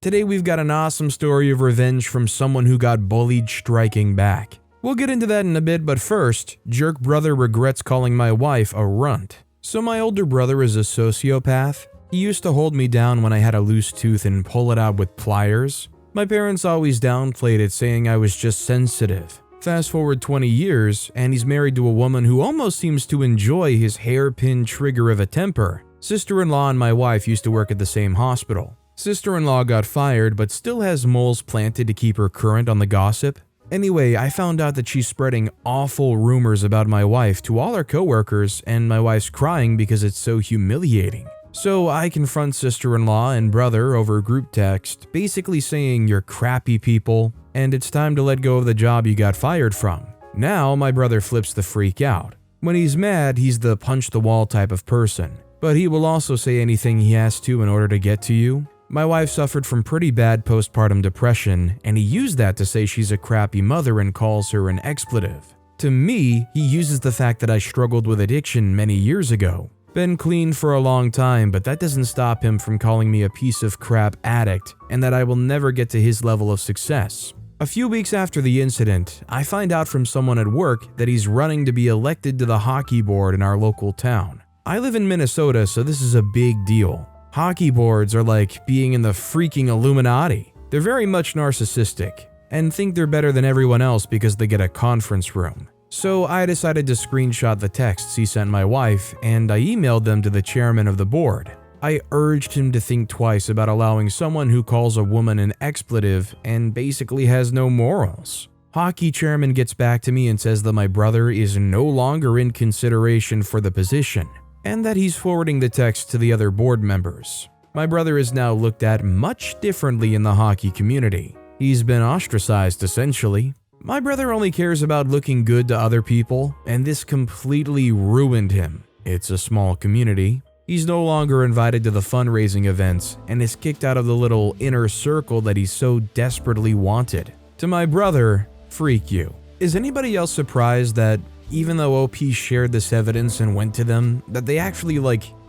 Today we've got an awesome story of revenge from someone who got bullied striking back. We'll get into that in a bit, but first, jerk brother regrets calling my wife a runt. So my older brother is a sociopath. He used to hold me down when I had a loose tooth and pull it out with pliers. My parents always downplayed it, saying I was just sensitive. Fast forward 20 years, and he's married to a woman who almost seems to enjoy his hairpin trigger of a temper. Sister-in-law and my wife used to work at the same hospital. Sister-in-law got fired, but still has moles planted to keep her current on the gossip. Anyway, I found out that she's spreading awful rumors about my wife to all her coworkers, and my wife's crying because it's so humiliating. So I confront sister-in-law and brother over group text, basically saying you're crappy people, and it's time to let go of the job you got fired from. Now my brother flips the freak out. When he's mad, he's the punch-the-wall type of person, but he will also say anything he has to in order to get to you. My wife suffered from pretty bad postpartum depression, and he used that to say she's a crappy mother and calls her an expletive. To me, he uses the fact that I struggled with addiction many years ago. Been clean for a long time, but that doesn't stop him from calling me a piece of crap addict and that I will never get to his level of success. A few weeks after the incident, I find out from someone at work that he's running to be elected to the hockey board in our local town. I live in Minnesota, so this is a big deal. Hockey boards are like being in the freaking Illuminati. They're very much narcissistic and think they're better than everyone else because they get a conference room. So I decided to screenshot the texts he sent my wife, and I emailed them to the chairman of the board. I urged him to think twice about allowing someone who calls a woman an expletive and basically has no morals. Hockey chairman gets back to me and says that my brother is no longer in consideration for the position, and that he's forwarding the text to the other board members. My brother is now looked at much differently in the hockey community. He's been ostracized essentially. My brother only cares about looking good to other people, and this completely ruined him. It's a small community. He's no longer invited to the fundraising events and is kicked out of the little inner circle that he so desperately wanted. To my brother, freak you. Is anybody else surprised that even though OP shared this evidence and went to them, that they actually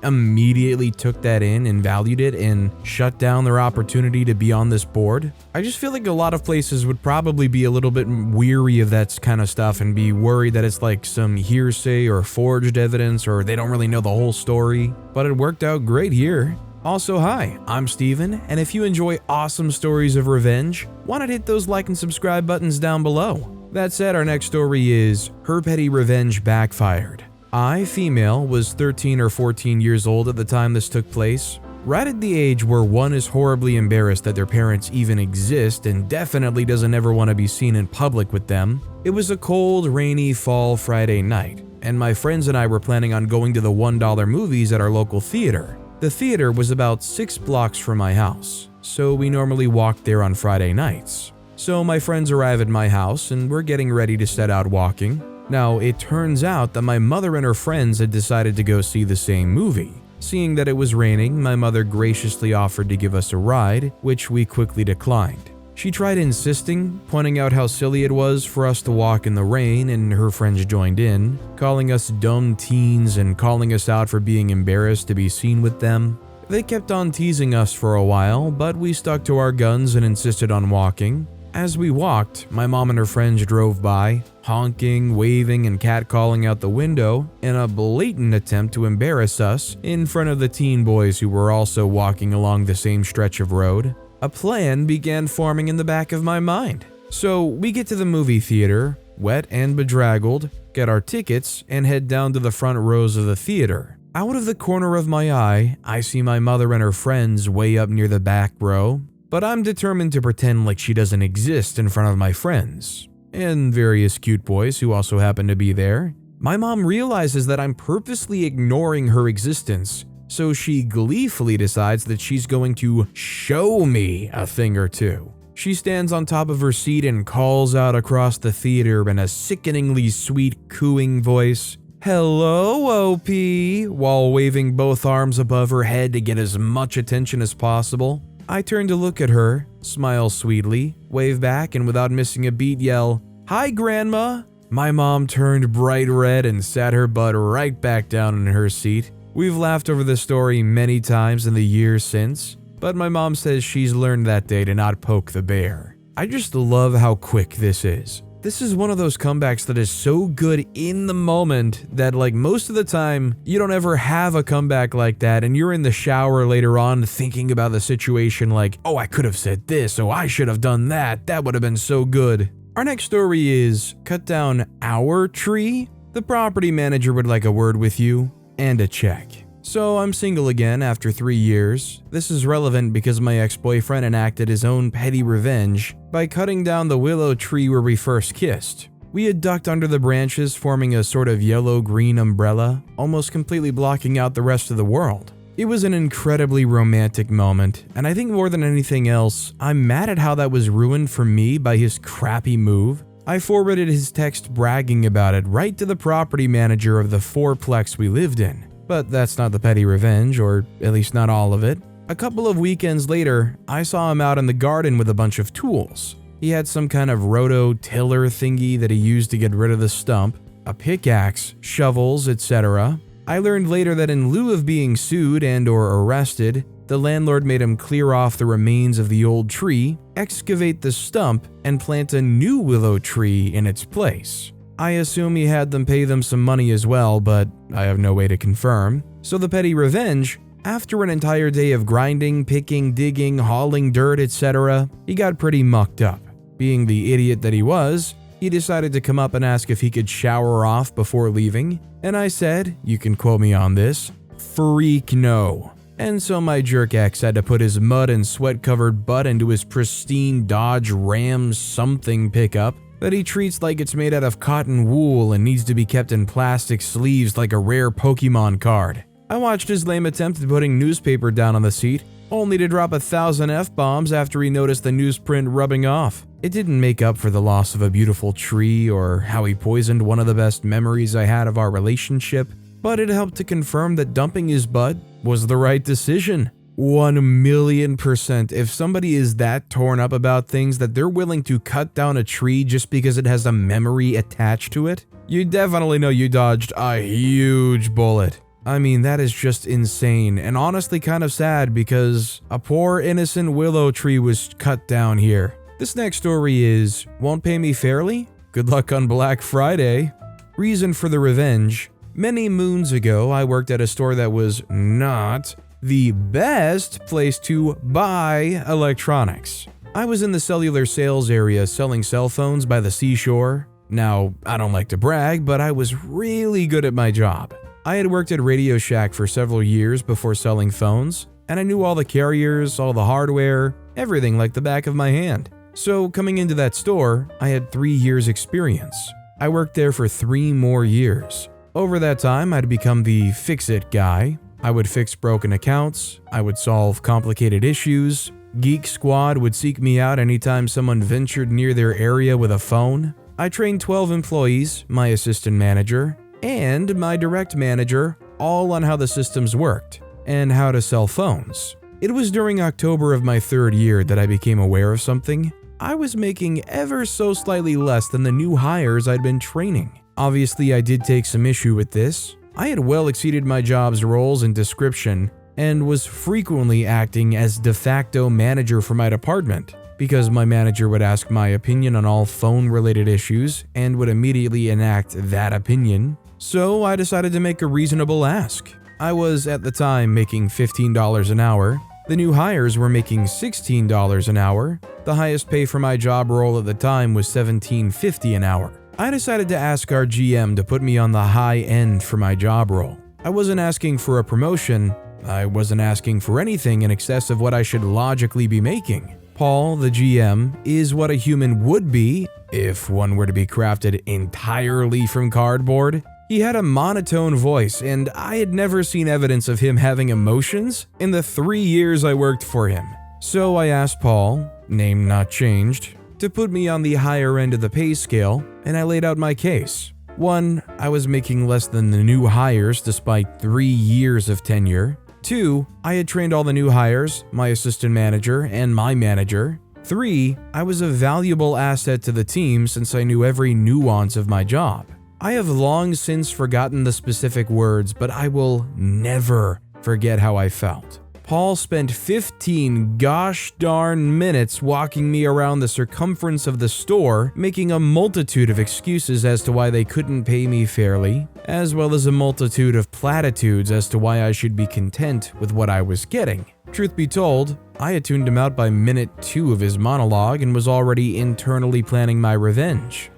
immediately took that in and valued it and shut down their opportunity to be on this board? I just feel like a lot of places would probably be a little bit weary of that kind of stuff and be worried that it's like some hearsay or forged evidence or they don't really know the whole story, but it worked out great here. Also, hi, I'm Steven, and if you enjoy awesome stories of revenge, why not hit those like and subscribe buttons down below? That said, our next story is Her Petty Revenge Backfired. I, female, was 13 or 14 years old at the time this took place, right at the age where one is horribly embarrassed that their parents even exist and definitely doesn't ever want to be seen in public with them. It was a cold, rainy fall Friday night, and my friends and I were planning on going to the $1 movies at our local theater. The theater was about 6 blocks from my house, so we normally walked there on Friday nights. So my friends arrive at my house and we're getting ready to set out walking. Now, it turns out that my mother and her friends had decided to go see the same movie. Seeing that it was raining, my mother graciously offered to give us a ride, which we quickly declined. She tried insisting, pointing out how silly it was for us to walk in the rain, and her friends joined in, calling us dumb teens and calling us out for being embarrassed to be seen with them. They kept on teasing us for a while, but we stuck to our guns and insisted on walking. As we walked, my mom and her friends drove by, honking, waving, and catcalling out the window in a blatant attempt to embarrass us in front of the teen boys who were also walking along the same stretch of road. A plan began forming in the back of my mind. So we get to the movie theater, wet and bedraggled, get our tickets, and head down to the front rows of the theater. Out of the corner of my eye, I see my mother and her friends way up near the back row, but I'm determined to pretend like she doesn't exist in front of my friends and various cute boys who also happen to be there. My mom realizes that I'm purposely ignoring her existence, so she gleefully decides that she's going to show me a thing or two. She stands on top of her seat and calls out across the theater in a sickeningly sweet cooing voice, "Hello, OP," while waving both arms above her head to get as much attention as possible. I turn to look at her, smile sweetly, wave back, and without missing a beat yell, "Hi, Grandma." My mom turned bright red and sat her butt right back down in her seat. We've laughed over this story many times in the years since, but my mom says she's learned that day to not poke the bear. I just love how quick this is. This is one of those comebacks that is so good in the moment that like most of the time you don't ever have a comeback like that and you're in the shower later on thinking about the situation like, oh, I could have said this, oh, I should have done that, that would have been so good. Our next story is cut down our tree. The property manager would like a word with you and a check. So I'm single again after 3 years. This is relevant because my ex-boyfriend enacted his own petty revenge by cutting down the willow tree where we first kissed. We had ducked under the branches, forming a sort of yellow-green umbrella, almost completely blocking out the rest of the world. It was an incredibly romantic moment, and I think more than anything else, I'm mad at how that was ruined for me by his crappy move. I forwarded his text bragging about it right to the property manager of the fourplex we lived in. But that's not the petty revenge, or at least not all of it. A couple of weekends later, I saw him out in the garden with a bunch of tools. He had some kind of roto-tiller thingy that he used to get rid of the stump, a pickaxe, shovels, etc. I learned later that in lieu of being sued and or arrested, the landlord made him clear off the remains of the old tree, excavate the stump, and plant a new willow tree in its place. I assume he had them pay them some money as well, but I have no way to confirm. So the petty revenge, after an entire day of grinding, picking, digging, hauling dirt, etc., he got pretty mucked up. Being the idiot that he was, he decided to come up and ask if he could shower off before leaving, and I said, you can quote me on this, freak no. And so my jerk ex had to put his mud and sweat-covered butt into his pristine Dodge Ram something pickup that he treats like it's made out of cotton wool and needs to be kept in plastic sleeves like a rare Pokemon card. I watched his lame attempt at putting newspaper down on the seat, only to drop 1,000 F-bombs after he noticed the newsprint rubbing off. It didn't make up for the loss of a beautiful tree or how he poisoned one of the best memories I had of our relationship, but it helped to confirm that dumping his butt was the right decision. 1,000,000%. If somebody is that torn up about things that they're willing to cut down a tree just because it has a memory attached to it, you definitely know you dodged a huge bullet. I mean, that is just insane and honestly kind of sad because a poor innocent willow tree was cut down here. This next story is, won't pay me fairly? Good luck on Black Friday. Reason for the revenge. Many moons ago, I worked at a store that was not the best place to buy electronics. I was in the cellular sales area selling cell phones by the seashore. Now, I don't like to brag, but I was really good at my job. I had worked at Radio Shack for several years before selling phones, and I knew all the carriers, all the hardware, everything like the back of my hand. So coming into that store, I had 3 years experience. I worked there for 3 more years. Over that time, I'd become the fix-it guy. I would fix broken accounts, I would solve complicated issues, Geek Squad would seek me out anytime someone ventured near their area with a phone. I trained 12 employees, my assistant manager, and my direct manager, all on how the systems worked and how to sell phones. It was during October of my 3rd year that I became aware of something. I was making ever so slightly less than the new hires I'd been training. Obviously, I did take some issue with this. I had well exceeded my job's roles and description and was frequently acting as de facto manager for my department because my manager would ask my opinion on all phone-related issues and would immediately enact that opinion. So I decided to make a reasonable ask. I was at the time making $15 an hour. The new hires were making $16 an hour. The highest pay for my job role at the time was $17.50 an hour. I decided to ask our GM to put me on the high end for my job role. I wasn't asking for a promotion. I wasn't asking for anything in excess of what I should logically be making. Paul, the GM, is what a human would be if one were to be crafted entirely from cardboard. He had a monotone voice, and I had never seen evidence of him having emotions in the 3 years I worked for him. So I asked Paul, name not changed, to put me on the higher end of the pay scale, and I laid out my case. 1, I was making less than the new hires despite 3 years of tenure. 2, I had trained all the new hires, my assistant manager, and my manager. 3, I was a valuable asset to the team since I knew every nuance of my job. I have long since forgotten the specific words, but I will never forget how I felt. Paul spent 15 gosh darn minutes walking me around the circumference of the store, making a multitude of excuses as to why they couldn't pay me fairly, as well as a multitude of platitudes as to why I should be content with what I was getting. Truth be told, I had tuned him out by minute 2 of his monologue and was already internally planning my revenge.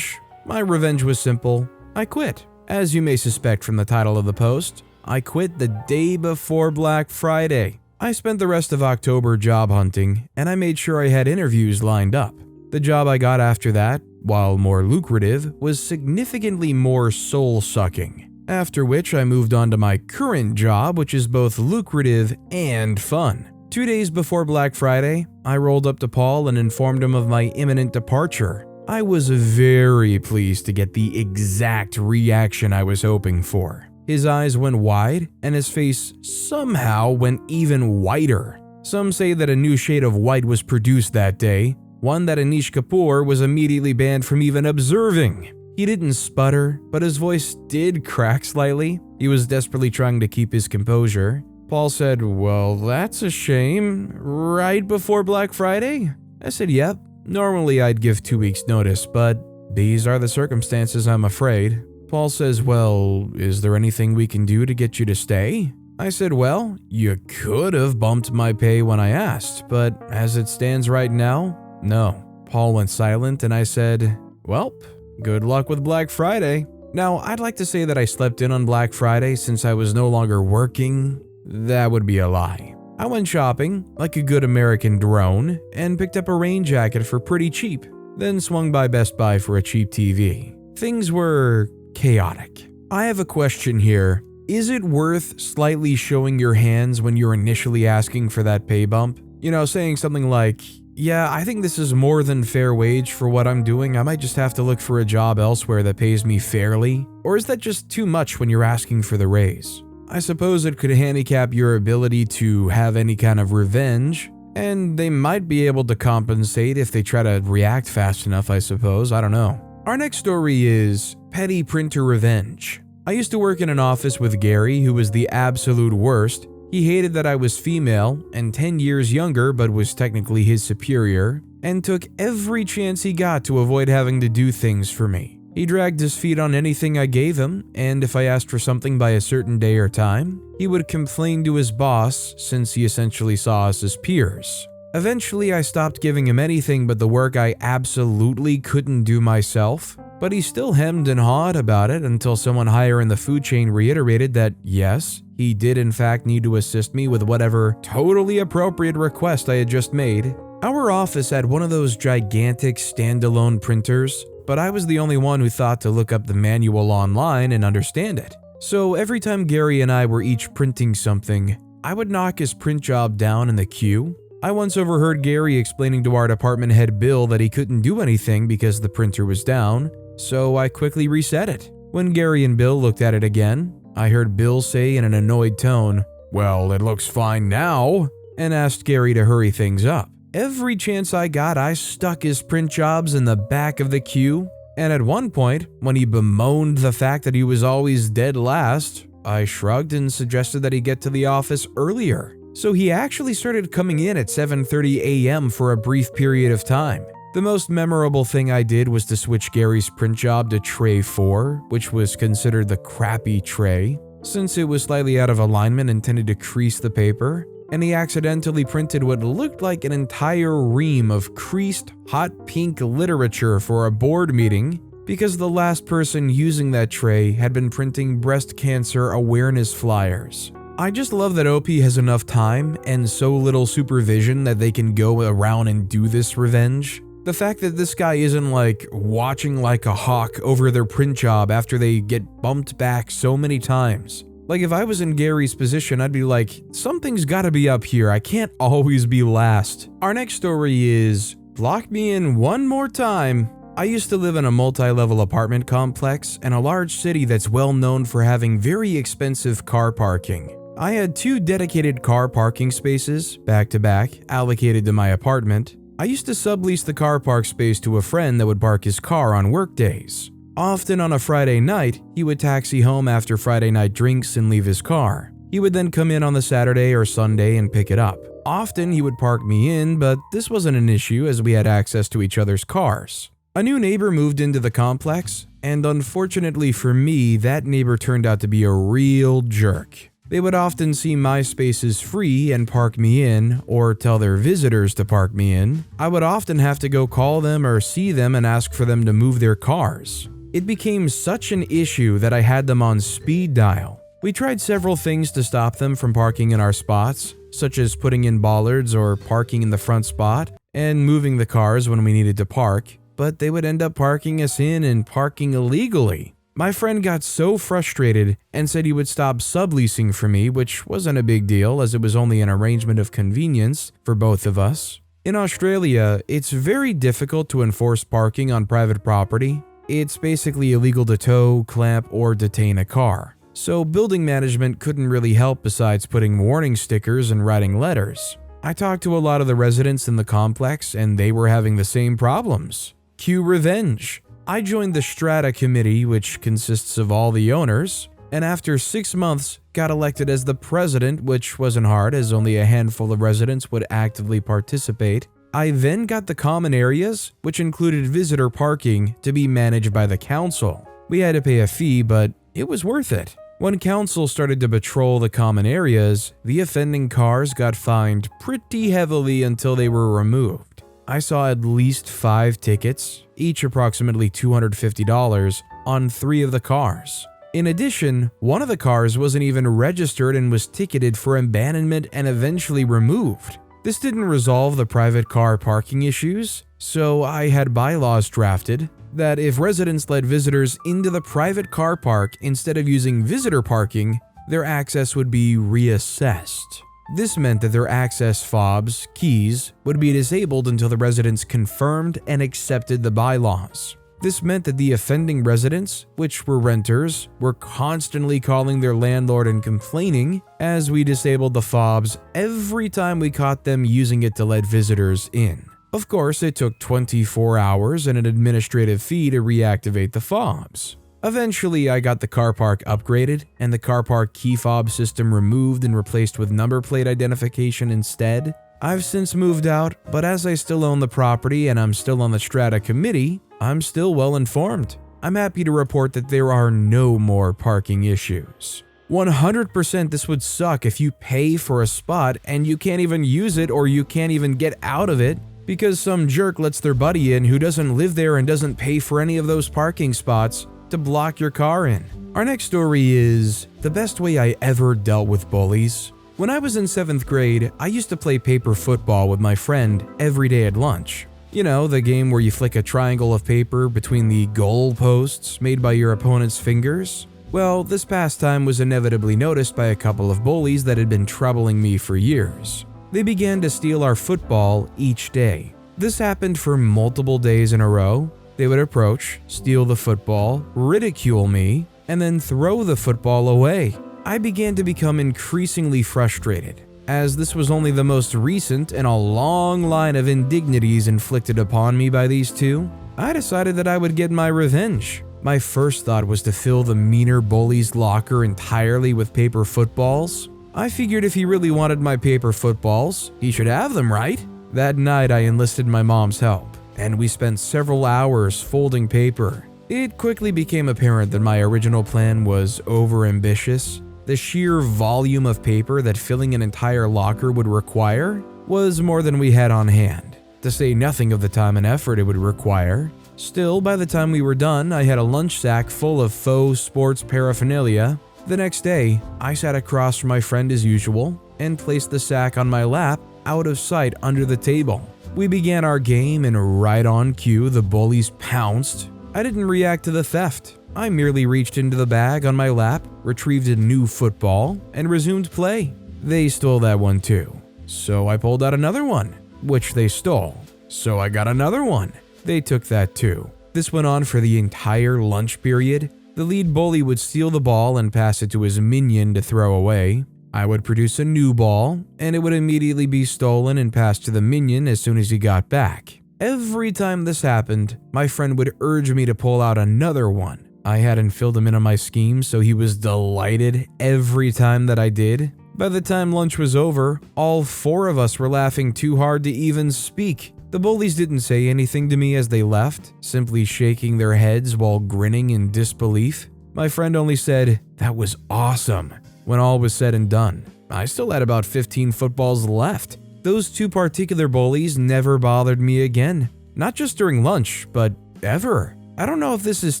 My revenge was simple. I quit. As you may suspect from the title of the post, I quit the day before Black Friday. I spent the rest of October job hunting, and I made sure I had interviews lined up. The job I got after that, while more lucrative, was significantly more soul-sucking. After which I moved on to my current job, which is both lucrative and fun. 2 days before Black Friday, I rolled up to Paul and informed him of my imminent departure. I was very pleased to get the exact reaction I was hoping for. His eyes went wide, and his face somehow went even whiter. Some say that a new shade of white was produced that day, one that Anish Kapoor was immediately banned from even observing. He didn't sputter, but his voice did crack slightly. He was desperately trying to keep his composure. Paul said, "Well, that's a shame. Right before Black Friday?" I said, "Yep. Normally I'd give 2 weeks notice, but these are the circumstances, I'm afraid." Paul says, "Well, is there anything we can do to get you to stay?" I said, "Well, you could have bumped my pay when I asked, but as it stands right now, no." Paul went silent and I said, "Welp, good luck with Black Friday." Now, I'd like to say that I slept in on Black Friday since I was no longer working. That would be a lie. I went shopping, like a good American drone, and picked up a rain jacket for pretty cheap, then swung by Best Buy for a cheap TV. Things were chaotic. I have a question here. Is it worth slightly showing your hands when you're initially asking for that pay bump? You know, saying something like, "Yeah, I think this is more than fair wage for what I'm doing. I might just have to look for a job elsewhere that pays me fairly." Or is that just too much when you're asking for the raise? I suppose it could handicap your ability to have any kind of revenge, and they might be able to compensate if they try to react fast enough, I suppose. I don't know. Our next story is Petty Revenge. I used to work in an office with Gary, who was the absolute worst. He hated that I was female and 10 years younger but was technically his superior, and took every chance he got to avoid having to do things for me. He dragged his feet on anything I gave him, and if I asked for something by a certain day or time, he would complain to his boss since he essentially saw us as peers. Eventually, I stopped giving him anything but the work I absolutely couldn't do myself, but he still hemmed and hawed about it until someone higher in the food chain reiterated that yes, he did in fact need to assist me with whatever totally appropriate request I had just made. Our office had one of those gigantic standalone printers, but I was the only one who thought to look up the manual online and understand it. So every time Gary and I were each printing something, I would knock his print job down in the queue. I once overheard Gary explaining to our department head Bill that he couldn't do anything because the printer was down, so I quickly reset it. When Gary and Bill looked at it again, I heard Bill say in an annoyed tone, "Well, it looks fine now," and asked Gary to hurry things up. Every chance I got, I stuck his print jobs in the back of the queue, and at one point, when he bemoaned the fact that he was always dead last, I shrugged and suggested that he get to the office earlier. So he actually started coming in at 7:30 a.m. for a brief period of time. The most memorable thing I did was to switch Gary's print job to tray 4, which was considered the crappy tray, since it was slightly out of alignment and tended to crease the paper, and he accidentally printed what looked like an entire ream of creased hot pink literature for a board meeting because the last person using that tray had been printing breast cancer awareness flyers. I just love that OP has enough time and so little supervision that they can go around and do this revenge. The fact that this guy isn't like watching like a hawk over their print job after they get bumped back so many times. Like if I was in Gary's position, I'd be like, something's gotta be up here, I can't always be last. Our next story is, lock me in one more time. I used to live in a multi-level apartment complex in a large city that's well known for having very expensive car parking. I had 2 dedicated car parking spaces, back to back, allocated to my apartment. I used to sublease the car park space to a friend that would park his car on work days. Often on a Friday night, he would taxi home after Friday night drinks and leave his car. He would then come in on the Saturday or Sunday and pick it up. Often he would park me in, but this wasn't an issue as we had access to each other's cars. A new neighbor moved into the complex, and unfortunately for me, that neighbor turned out to be a real jerk. They would often see my spaces free and park me in, or tell their visitors to park me in. I would often have to go call them or see them and ask for them to move their cars. It became such an issue that I had them on speed dial. We tried several things to stop them from parking in our spots, such as putting in bollards or parking in the front spot and moving the cars when we needed to park, but they would end up parking us in and parking illegally. My friend got so frustrated and said he would stop subleasing for me, which wasn't a big deal as it was only an arrangement of convenience for both of us. In Australia, it's very difficult to enforce parking on private property. It's basically illegal to tow, clamp, or detain a car. So building management couldn't really help besides putting warning stickers and writing letters. I talked to a lot of the residents in the complex and they were having the same problems. Cue revenge. I joined the Strata Committee, which consists of all the owners, and after 6 months got elected as the president, which wasn't hard as only a handful of residents would actively participate. I then got the common areas, which included visitor parking, to be managed by the council. We had to pay a fee, but it was worth it. When council started to patrol the common areas, the offending cars got fined pretty heavily until they were removed. I saw at least 5 tickets, each approximately $250, on 3 of the cars. In addition, one of the cars wasn't even registered and was ticketed for abandonment and eventually removed. This didn't resolve the private car parking issues, so I had bylaws drafted that if residents let visitors into the private car park instead of using visitor parking, their access would be reassessed. This meant that their access fobs, keys, would be disabled until the residents confirmed and accepted the bylaws. This meant that the offending residents, which were renters, were constantly calling their landlord and complaining as we disabled the fobs every time we caught them using it to let visitors in. Of course, it took 24 hours and an administrative fee to reactivate the fobs. Eventually, I got the car park upgraded and the car park key fob system removed and replaced with number plate identification instead. I've since moved out, but as I still own the property and I'm still on the Strata Committee, I'm still well informed. I'm happy to report that there are no more parking issues. 100% this would suck if you pay for a spot and you can't even use it or you can't even get out of it because some jerk lets their buddy in who doesn't live there and doesn't pay for any of those parking spots to block your car in. Our next story is the best way I ever dealt with bullies. When I was in 7th grade, I used to play paper football with my friend every day at lunch. You know, the game where you flick a triangle of paper between the goal posts made by your opponent's fingers. Well, this pastime was inevitably noticed by a couple of bullies that had been troubling me for years. They began to steal our football each day. This happened for multiple days in a row. They would approach, steal the football, ridicule me, and then throw the football away. I began to become increasingly frustrated, as this was only the most recent in a long line of indignities inflicted upon me by these two. I decided that I would get my revenge. My first thought was to fill the meaner bully's locker entirely with paper footballs. I figured if he really wanted my paper footballs, he should have them, right? That night I enlisted my mom's help, and we spent several hours folding paper. It quickly became apparent that my original plan was overambitious. The sheer volume of paper that filling an entire locker would require was more than we had on hand, to say nothing of the time and effort it would require. Still, by the time we were done, I had a lunch sack full of faux sports paraphernalia. The next day, I sat across from my friend as usual and placed the sack on my lap, out of sight under the table. We began our game and right on cue, the bullies pounced. I didn't react to the theft. I merely reached into the bag on my lap, retrieved a new football, and resumed play. They stole that one too. So I pulled out another one, which they stole. So I got another one. They took that too. This went on for the entire lunch period. The lead bully would steal the ball and pass it to his minion to throw away. I would produce a new ball, and it would immediately be stolen and passed to the minion as soon as he got back. Every time this happened, my friend would urge me to pull out another one, I hadn't filled him in on my scheme, so he was delighted every time that I did. By the time lunch was over, all 4 of us were laughing too hard to even speak. The bullies didn't say anything to me as they left, simply shaking their heads while grinning in disbelief. My friend only said, "That was awesome," when all was said and done. I still had about 15 footballs left. Those 2 particular bullies never bothered me again. Not just during lunch, but ever. I don't know if this is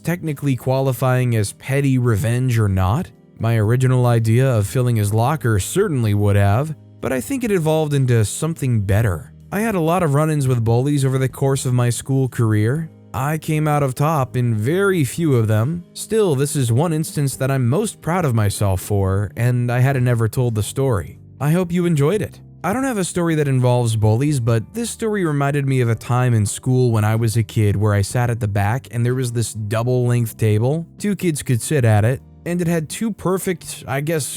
technically qualifying as petty revenge or not. My original idea of filling his locker certainly would have, but I think it evolved into something better. I had a lot of run-ins with bullies over the course of my school career. I came out of top in very few of them. Still, this is one instance that I'm most proud of myself for, and I hadn't ever told the story. I hope you enjoyed it. I don't have a story that involves bullies, but this story reminded me of a time in school when I was a kid where I sat at the back and there was this double-length table. 2 kids could sit at it, and it had 2 perfect,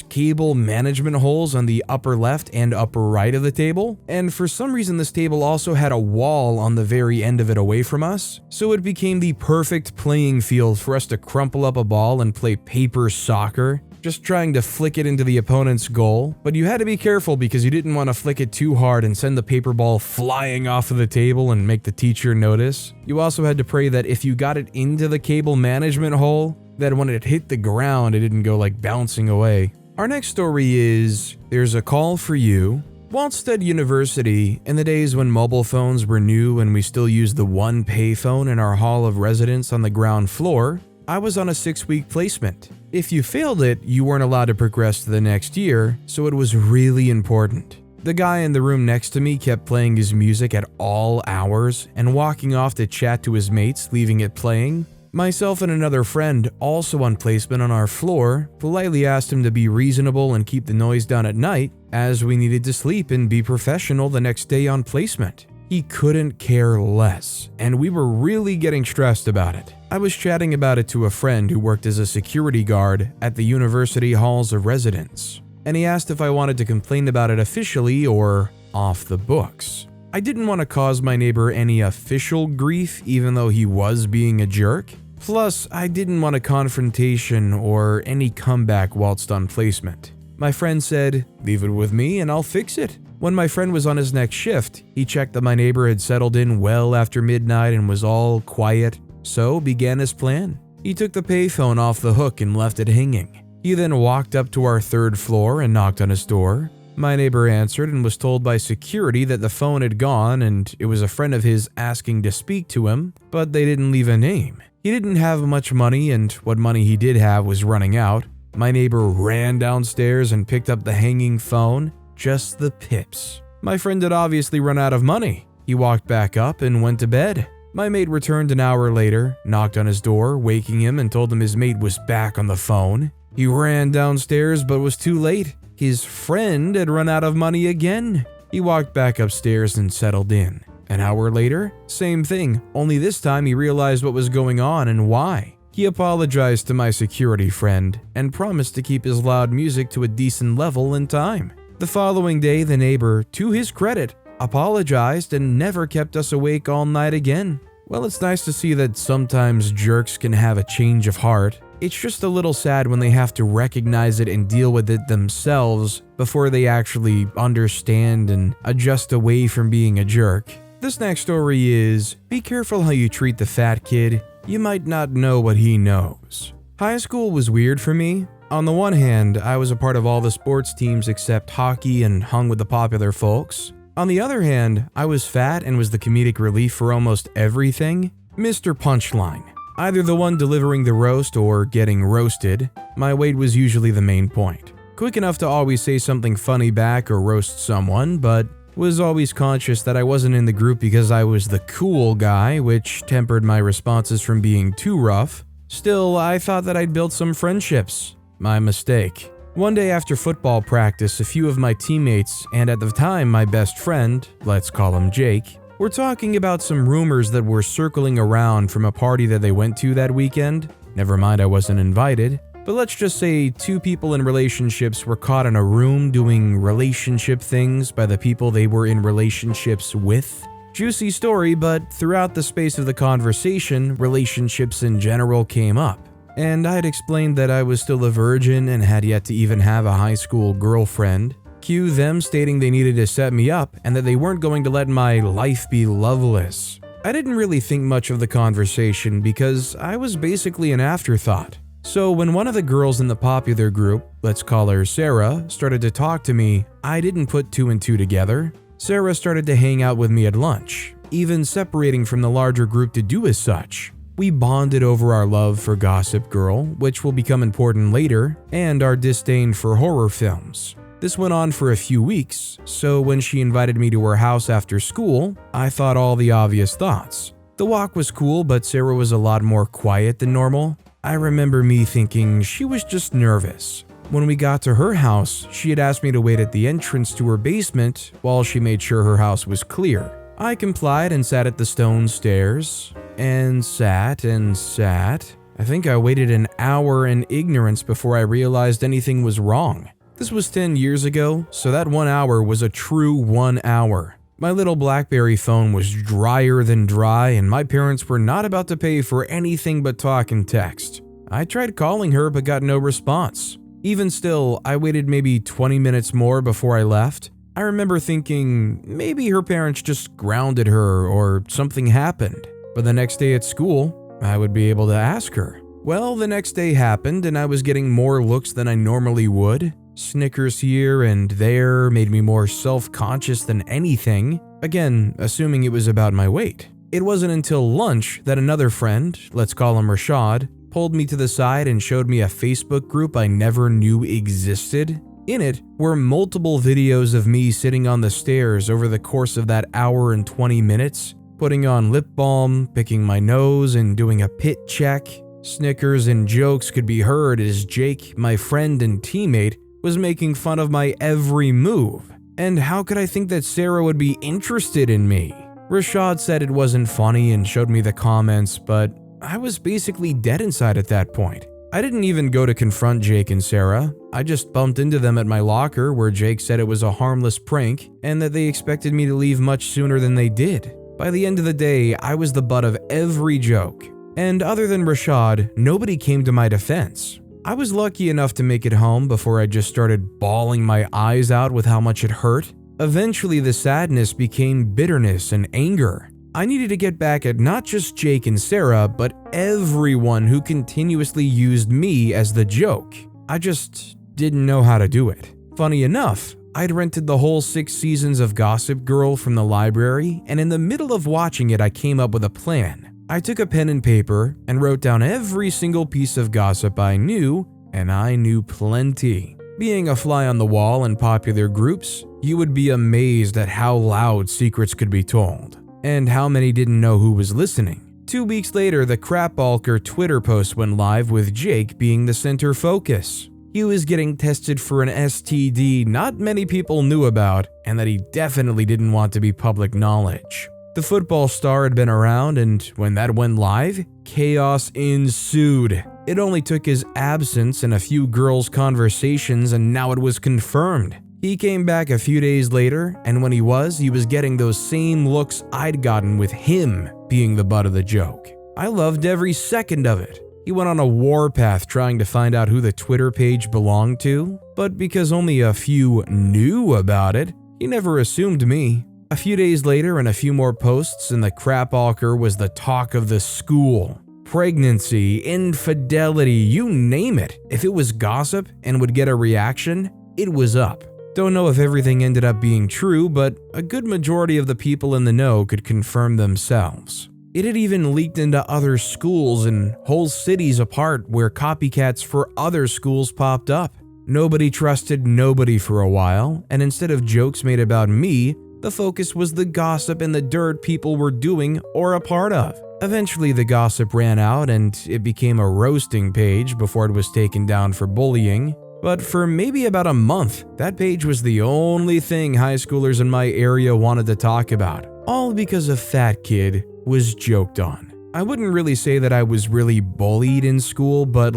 cable management holes on the upper left and upper right of the table. And for some reason, this table also had a wall on the very end of it away from us, so it became the perfect playing field for us to crumple up a ball and play paper soccer, just trying to flick it into the opponent's goal. But you had to be careful because you didn't want to flick it too hard and send the paper ball flying off of the table and make the teacher notice. You also had to pray that if you got it into the cable management hole, that when it hit the ground, it didn't go bouncing away. Our next story is There's a Call for You. Wont University, in the days when mobile phones were new and we still used the one payphone in our hall of residence on the ground floor, I was on a 6-week placement. If you failed it, you weren't allowed to progress to the next year, so it was really important. The guy in the room next to me kept playing his music at all hours and walking off to chat to his mates, leaving it playing. Myself and another friend, also on placement on our floor, politely asked him to be reasonable and keep the noise down at night, as we needed to sleep and be professional the next day on placement. He couldn't care less, and we were really getting stressed about it. I was chatting about it to a friend who worked as a security guard at the university halls of residence, and he asked if I wanted to complain about it officially or off the books. I didn't want to cause my neighbor any official grief, even though he was being a jerk. Plus, I didn't want a confrontation or any comeback whilst on placement. My friend said, "Leave it with me and I'll fix it." When my friend was on his next shift, he checked that my neighbor had settled in well after midnight and was all quiet, so began his plan. He took the payphone off the hook and left it hanging. He then walked up to our 3rd floor and knocked on his door. My neighbor answered and was told by security that the phone had gone and it was a friend of his asking to speak to him, but they didn't leave a name. He didn't have much money, and what money he did have was running out. My neighbor ran downstairs and picked up the hanging phone. Just the pips. My friend had obviously run out of money. He walked back up and went to bed. My mate returned an hour later, knocked on his door, waking him and told him his mate was back on the phone. He ran downstairs but was too late. His friend had run out of money again. He walked back upstairs and settled in. An hour later, same thing, only this time he realized what was going on and why. He apologized to my security friend and promised to keep his loud music to a decent level in time. The following day, the neighbor, to his credit, apologized and never kept us awake all night again. Well, it's nice to see that sometimes jerks can have a change of heart. It's just a little sad when they have to recognize it and deal with it themselves before they actually understand and adjust away from being a jerk. This next story is, be careful how you treat the fat kid. You might not know what he knows. High school was weird for me. On the one hand, I was a part of all the sports teams except hockey and hung with the popular folks. On the other hand, I was fat and was the comedic relief for almost everything. Mr. Punchline. Either the one delivering the roast or getting roasted. My weight was usually the main point. Quick enough to always say something funny back or roast someone, but was always conscious that I wasn't in the group because I was the cool guy, which tempered my responses from being too rough. Still, I thought that I'd built some friendships. My mistake. One day after football practice, a few of my teammates, and at the time my best friend, let's call him Jake, were talking about some rumors that were circling around from a party that they went to that weekend. Never mind, I wasn't invited. But let's just say 2 people in relationships were caught in a room doing relationship things by the people they were in relationships with. Juicy story, but throughout the space of the conversation, relationships in general came up. and I had explained that I was still a virgin and had yet to even have a high school girlfriend. Cue them stating they needed to set me up and that they weren't going to let my life be loveless. I didn't really think much of the conversation because I was basically an afterthought. So when one of the girls in the popular group, let's call her Sarah, started to talk to me, I didn't put two and two together. Sarah started to hang out with me at lunch, even separating from the larger group to do as such. We bonded over our love for Gossip Girl, which will become important later, and our disdain for horror films. This went on for a few weeks, so when she invited me to her house after school, I thought all the obvious thoughts. The walk was cool, but Sarah was a lot more quiet than normal. I remember me thinking she was just nervous. When we got to her house, she had asked me to wait at the entrance to her basement while she made sure her house was clear. I complied and sat at the stone stairs, and sat. I think I waited an hour in ignorance before I realized anything was wrong. This was 10 years ago, so that 1 hour was a true 1 hour. My little BlackBerry phone was drier than dry, and my parents were not about to pay for anything but talk and text. I tried calling her but got no response. Even still, I waited maybe 20 minutes more before I left. I remember thinking maybe her parents just grounded her or something happened. But the next day at school, I would be able to ask her. Well, the next day happened and I was getting more looks than I normally would. Snickers here and there made me more self-conscious than anything, again, assuming it was about my weight. It wasn't until lunch that another friend, let's call him Rashad, pulled me to the side and showed me a Facebook group I never knew existed. In it were multiple videos of me sitting on the stairs over the course of that hour and 20 minutes, putting on lip balm, picking my nose, and doing a pit check. Snickers and jokes could be heard as Jake, my friend and teammate, was making fun of my every move. And how could I think that Sarah would be interested in me? Rashad said it wasn't funny and showed me the comments, but I was basically dead inside at that point. I didn't even go to confront Jake and Sarah. I just bumped into them at my locker where Jake said it was a harmless prank and that they expected me to leave much sooner than they did. By the end of the day, I was the butt of every joke. And other than Rashad, nobody came to my defense. I was lucky enough to make it home before I just started bawling my eyes out with how much it hurt. Eventually, the sadness became bitterness and anger. I needed to get back at not just Jake and Sarah, but everyone who continuously used me as the joke. I just didn't know how to do it. Funny enough, I'd rented the whole 6 seasons of Gossip Girl from the library, and in the middle of watching it, I came up with a plan. I took a pen and paper and wrote down every single piece of gossip I knew, and I knew plenty. Being a fly on the wall in popular groups, you would be amazed at how loud secrets could be told, and how many didn't know who was listening. 2 weeks later, the Crapbalker Twitter post went live with Jake being the center focus. He was getting tested for an STD not many people knew about, and that he definitely didn't want to be public knowledge. The football star had been around, and when that went live, chaos ensued. It only took his absence and a few girls' conversations, and now it was confirmed. He came back a few days later, and when he was getting those same looks I'd gotten with him being the butt of the joke. I loved every second of it. He went on a warpath trying to find out who the Twitter page belonged to, but because only a few knew about it, he never assumed me. A few days later and a few more posts and the Crapbalker was the talk of the school. Pregnancy, infidelity, you name it. If it was gossip and would get a reaction, it was up. Don't know if everything ended up being true, but a good majority of the people in the know could confirm themselves. It had even leaked into other schools and whole cities apart where copycats for other schools popped up. Nobody trusted nobody for a while, and instead of jokes made about me, the focus was the gossip and the dirt people were doing or a part of. Eventually, the gossip ran out and it became a roasting page before it was taken down for bullying. But for maybe about a month, that page was the only thing high schoolers in my area wanted to talk about. All because a fat kid was joked on. I wouldn't really say that I was really bullied in school, but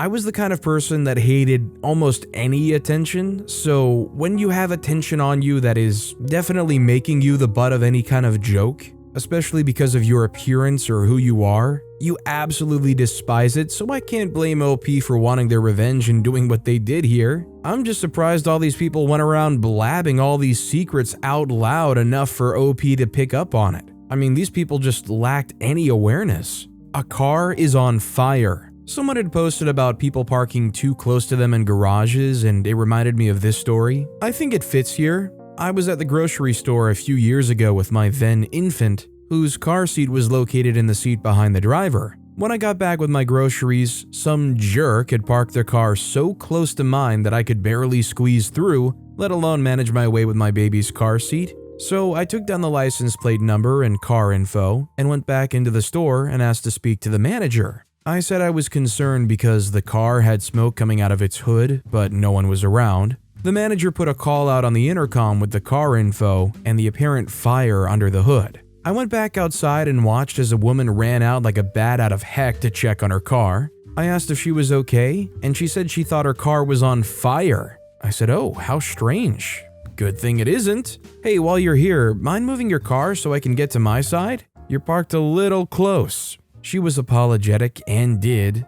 I was the kind of person that hated almost any attention, so when you have attention on you that is definitely making you the butt of any kind of joke, especially because of your appearance or who you are. You absolutely despise it, so I can't blame OP for wanting their revenge and doing what they did here. I'm just surprised all these people went around blabbing all these secrets out loud enough for OP to pick up on it. I mean, these people just lacked any awareness. A car is on fire. Someone had posted about people parking too close to them in garages, and it reminded me of this story. I think it fits here. I was at the grocery store a few years ago with my then infant, whose car seat was located in the seat behind the driver. When I got back with my groceries, some jerk had parked their car so close to mine that I could barely squeeze through, let alone manage my way with my baby's car seat. So I took down the license plate number and car info and went back into the store and asked to speak to the manager. I said I was concerned because the car had smoke coming out of its hood, but no one was around. The manager put a call out on the intercom with the car info and the apparent fire under the hood. I went back outside and watched as a woman ran out like a bat out of heck to check on her car. I asked if she was okay, and she said she thought her car was on fire. I said, "Oh, how strange. Good thing it isn't. Hey, while you're here, mind moving your car so I can get to my side? You're parked a little close." She was apologetic and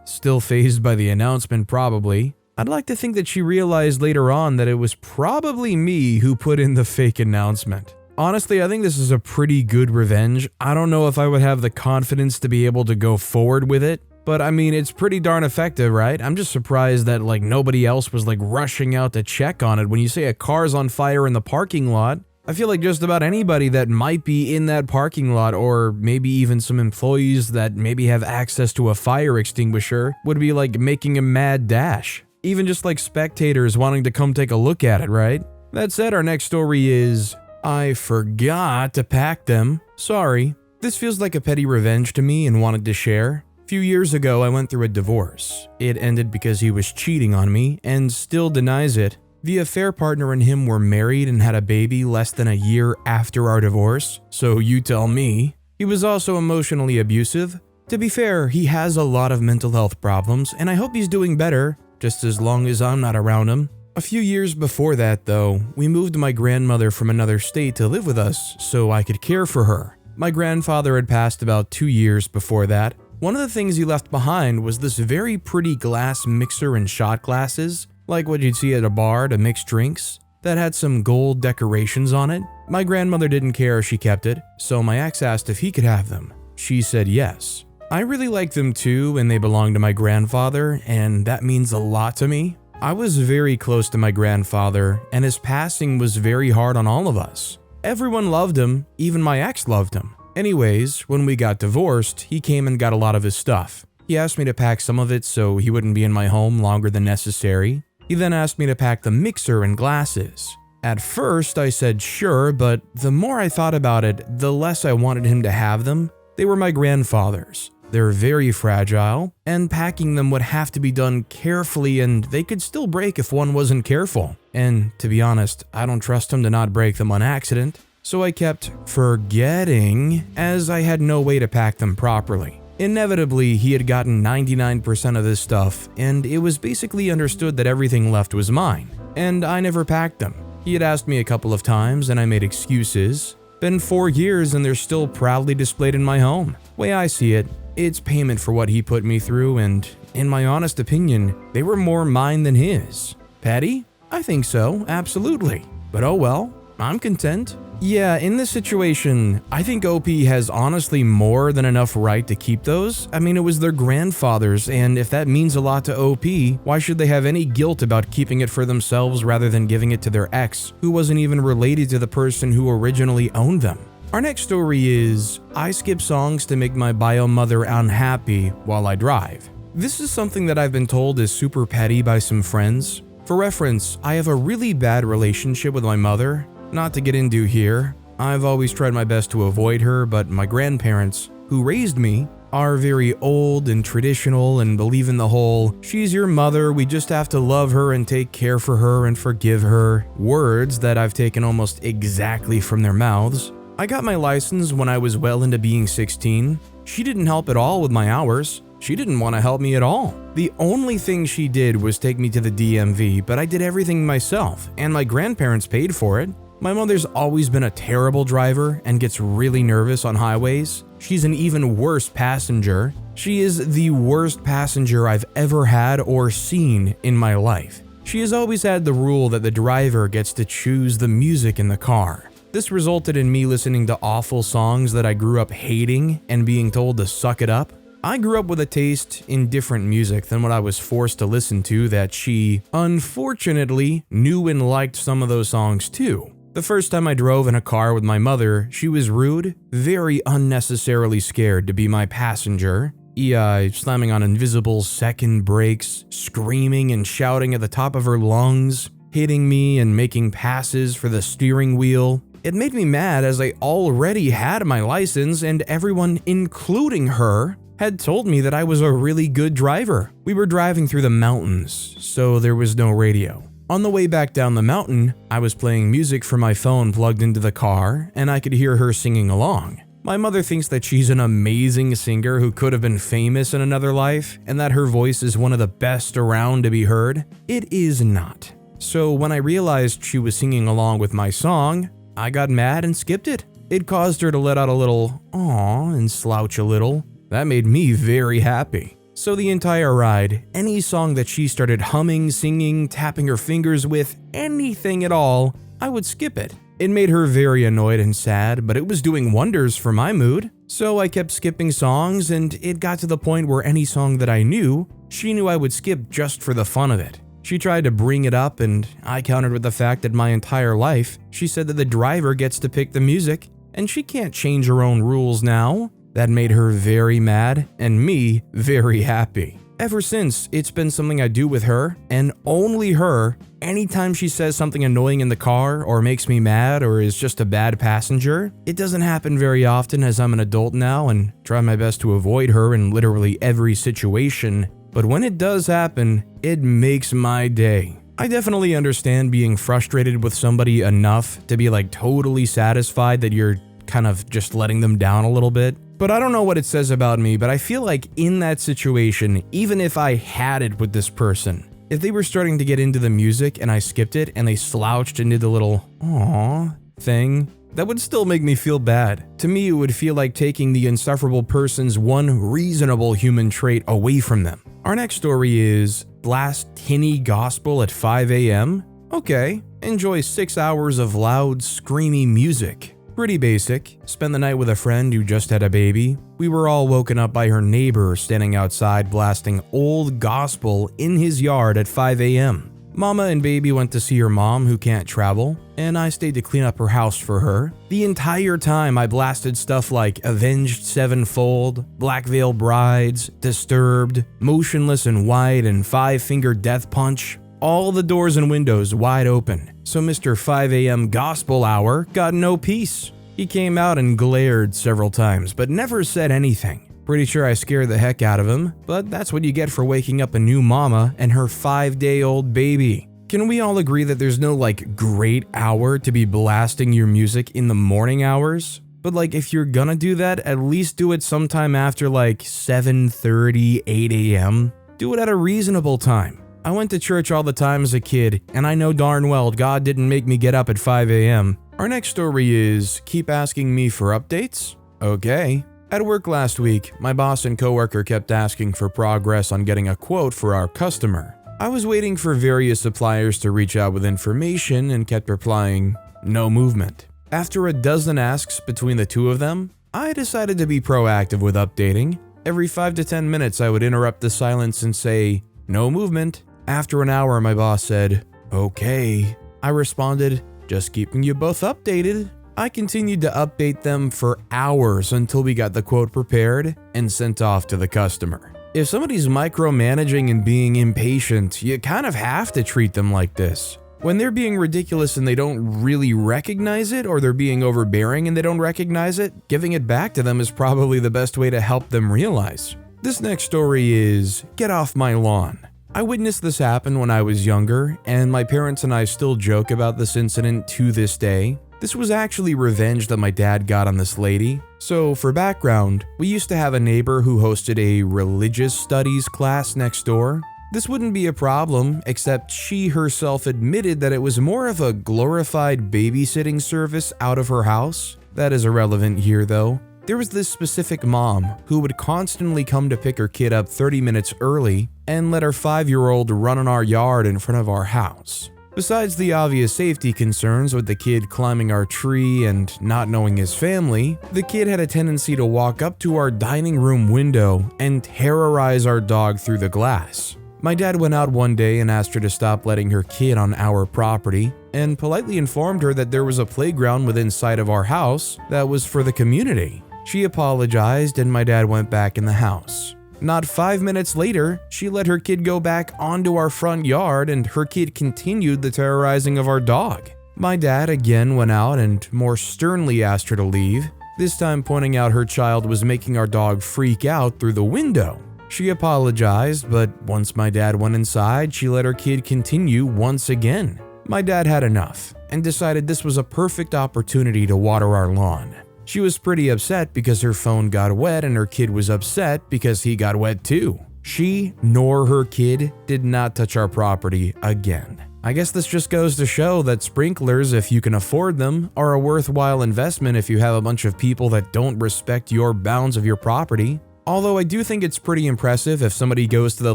still fazed by the announcement probably. I'd like to think that she realized later on that it was probably me who put in the fake announcement. Honestly, I think this is a pretty good revenge. I don't know if I would have the confidence to be able to go forward with it, but I mean, it's pretty darn effective, right? I'm just surprised that nobody else was rushing out to check on it. When you say a car's on fire in the parking lot, I feel like just about anybody that might be in that parking lot, or maybe even some employees that maybe have access to a fire extinguisher, would be making a mad dash. Even just spectators wanting to come take a look at it, right? That said, our next story is, I forgot to pack them. Sorry. This feels like a petty revenge to me and wanted to share. A few years ago, I went through a divorce. It ended because he was cheating on me and still denies it. The affair partner and him were married and had a baby less than a year after our divorce, so you tell me. He was also emotionally abusive. To be fair, he has a lot of mental health problems, and I hope he's doing better, just as long as I'm not around him. A few years before that, though, we moved my grandmother from another state to live with us so I could care for her. My grandfather had passed about 2 years before that. One of the things he left behind was this very pretty glass mixer and shot glasses, like what you'd see at a bar to mix drinks, that had some gold decorations on it. My grandmother didn't care if she kept it, so my ex asked if he could have them. She said yes. I really like them too, and they belong to my grandfather, and that means a lot to me. I was very close to my grandfather, and his passing was very hard on all of us. Everyone loved him, even my ex loved him. Anyways, when we got divorced, he came and got a lot of his stuff. He asked me to pack some of it so he wouldn't be in my home longer than necessary. He then asked me to pack the mixer and glasses. At first, I said sure, but the more I thought about it, the less I wanted him to have them. They were my grandfather's. They're very fragile, and packing them would have to be done carefully, and they could still break if one wasn't careful. And to be honest, I don't trust him to not break them on accident, so I kept forgetting, as I had no way to pack them properly. Inevitably, he had gotten 99% of this stuff, and it was basically understood that everything left was mine, and I never packed them. He had asked me a couple of times, and I made excuses. Been 4 years, and they're still proudly displayed in my home. Way I see it, it's payment for what he put me through, and in my honest opinion, they were more mine than his. Petty? I think so, absolutely. But oh well, I'm content. Yeah, in this situation, I think OP has honestly more than enough right to keep those. I mean, it was their grandfather's, and if that means a lot to OP, why should they have any guilt about keeping it for themselves rather than giving it to their ex, who wasn't even related to the person who originally owned them? Our next story is, I skip songs to make my bio mother unhappy while I drive. This is something that I've been told is super petty by some friends. For reference, I have a really bad relationship with my mother. Not to get into here, I've always tried my best to avoid her, but my grandparents, who raised me, are very old and traditional and believe in the whole, she's your mother, we just have to love her and take care for her and forgive her, words that I've taken almost exactly from their mouths. I got my license when I was well into being 16. She didn't help at all with my hours. She didn't want to help me at all. The only thing she did was take me to the DMV, but I did everything myself, and my grandparents paid for it. My mother's always been a terrible driver and gets really nervous on highways. She's an even worse passenger. She is the worst passenger I've ever had or seen in my life. She has always had the rule that the driver gets to choose the music in the car. This resulted in me listening to awful songs that I grew up hating and being told to suck it up. I grew up with a taste in different music than what I was forced to listen to that she, unfortunately, knew and liked some of those songs too. The first time I drove in a car with my mother, she was rude, very unnecessarily scared to be my passenger, slamming on invisible second brakes, screaming and shouting at the top of her lungs, hitting me and making passes for the steering wheel. It made me mad as I already had my license and everyone, including her, had told me that I was a really good driver. We were driving through the mountains, so there was no radio. On the way back down the mountain, I was playing music from my phone plugged into the car, and I could hear her singing along. My mother thinks that she's an amazing singer who could have been famous in another life, and that her voice is one of the best around to be heard. It is not. So when I realized she was singing along with my song, I got mad and skipped it. It caused her to let out a little "aww" and slouch a little. That made me very happy. So the entire ride, any song that she started humming, singing, tapping her fingers with, anything at all, I would skip it. It made her very annoyed and sad, but it was doing wonders for my mood. So I kept skipping songs, and it got to the point where any song that I knew, she knew I would skip just for the fun of it. She tried to bring it up, and I countered with the fact that my entire life, she said that the driver gets to pick the music, and she can't change her own rules now. That made her very mad and me very happy. Ever since, it's been something I do with her, and only her. Anytime she says something annoying in the car or makes me mad or is just a bad passenger, it doesn't happen very often as I'm an adult now and try my best to avoid her in literally every situation, but when it does happen, it makes my day. I definitely understand being frustrated with somebody enough to be like totally satisfied that you're kind of just letting them down a little bit. But I don't know what it says about me, but I feel like in that situation, even if I had it with this person, if they were starting to get into the music and I skipped it and they slouched and did the little "aww" thing, that would still make me feel bad. To me, it would feel like taking the insufferable person's one reasonable human trait away from them. Our next story is blast Tinny gospel at 5 a.m. Okay, enjoy 6 hours of loud, screamy music. Pretty basic. Spent the night with a friend who just had a baby. We were all woken up by her neighbor standing outside blasting old gospel in his yard at 5 a.m. Mama and baby went to see her mom who can't travel, and I stayed to clean up her house for her. The entire time I blasted stuff like Avenged Sevenfold, Black Veil Brides, Disturbed, Motionless in White, and Five Finger Death Punch. All the doors and windows wide open, so Mr. 5 a.m. Gospel Hour got no peace. He came out and glared several times, but never said anything. Pretty sure I scared the heck out of him, but that's what you get for waking up a new mama and her 5-day-old baby. Can we all agree that there's no great hour to be blasting your music in the morning hours? But if you're gonna do that, at least do it sometime after 7:30, 8 a.m. Do it at a reasonable time. I went to church all the time as a kid, and I know darn well God didn't make me get up at 5 a.m. Our next story is keep asking me for updates? Okay. At work last week, my boss and coworker kept asking for progress on getting a quote for our customer. I was waiting for various suppliers to reach out with information and kept replying, no movement. After a dozen asks between the two of them, I decided to be proactive with updating. Every 5 to 10 minutes, I would interrupt the silence and say, no movement. After an hour, my boss said, okay. I responded, just keeping you both updated. I continued to update them for hours until we got the quote prepared and sent off to the customer. If somebody's micromanaging and being impatient, you kind of have to treat them like this. When they're being ridiculous and they don't really recognize it, or they're being overbearing and they don't recognize it, giving it back to them is probably the best way to help them realize. This next story is Get Off My Lawn. I witnessed this happen when I was younger, and my parents and I still joke about this incident to this day. This was actually revenge that my dad got on this lady. So for background, we used to have a neighbor who hosted a religious studies class next door. This wouldn't be a problem, except she herself admitted that it was more of a glorified babysitting service out of her house. That is irrelevant here though. There was this specific mom who would constantly come to pick her kid up 30 minutes early and let her 5-year-old run in our yard in front of our house. Besides the obvious safety concerns with the kid climbing our tree and not knowing his family, the kid had a tendency to walk up to our dining room window and terrorize our dog through the glass. My dad went out one day and asked her to stop letting her kid on our property and politely informed her that there was a playground within sight of our house that was for the community. She apologized and my dad went back in the house. Not 5 minutes later, she let her kid go back onto our front yard and her kid continued the terrorizing of our dog. My dad again went out and more sternly asked her to leave, this time pointing out her child was making our dog freak out through the window. She apologized, but once my dad went inside, she let her kid continue once again. My dad had enough and decided this was a perfect opportunity to water our lawn. She was pretty upset because her phone got wet and her kid was upset because he got wet too. She nor her kid did not touch our property again. I guess this just goes to show that sprinklers, if you can afford them, are a worthwhile investment if you have a bunch of people that don't respect your bounds of your property. Although I do think it's pretty impressive if somebody goes to the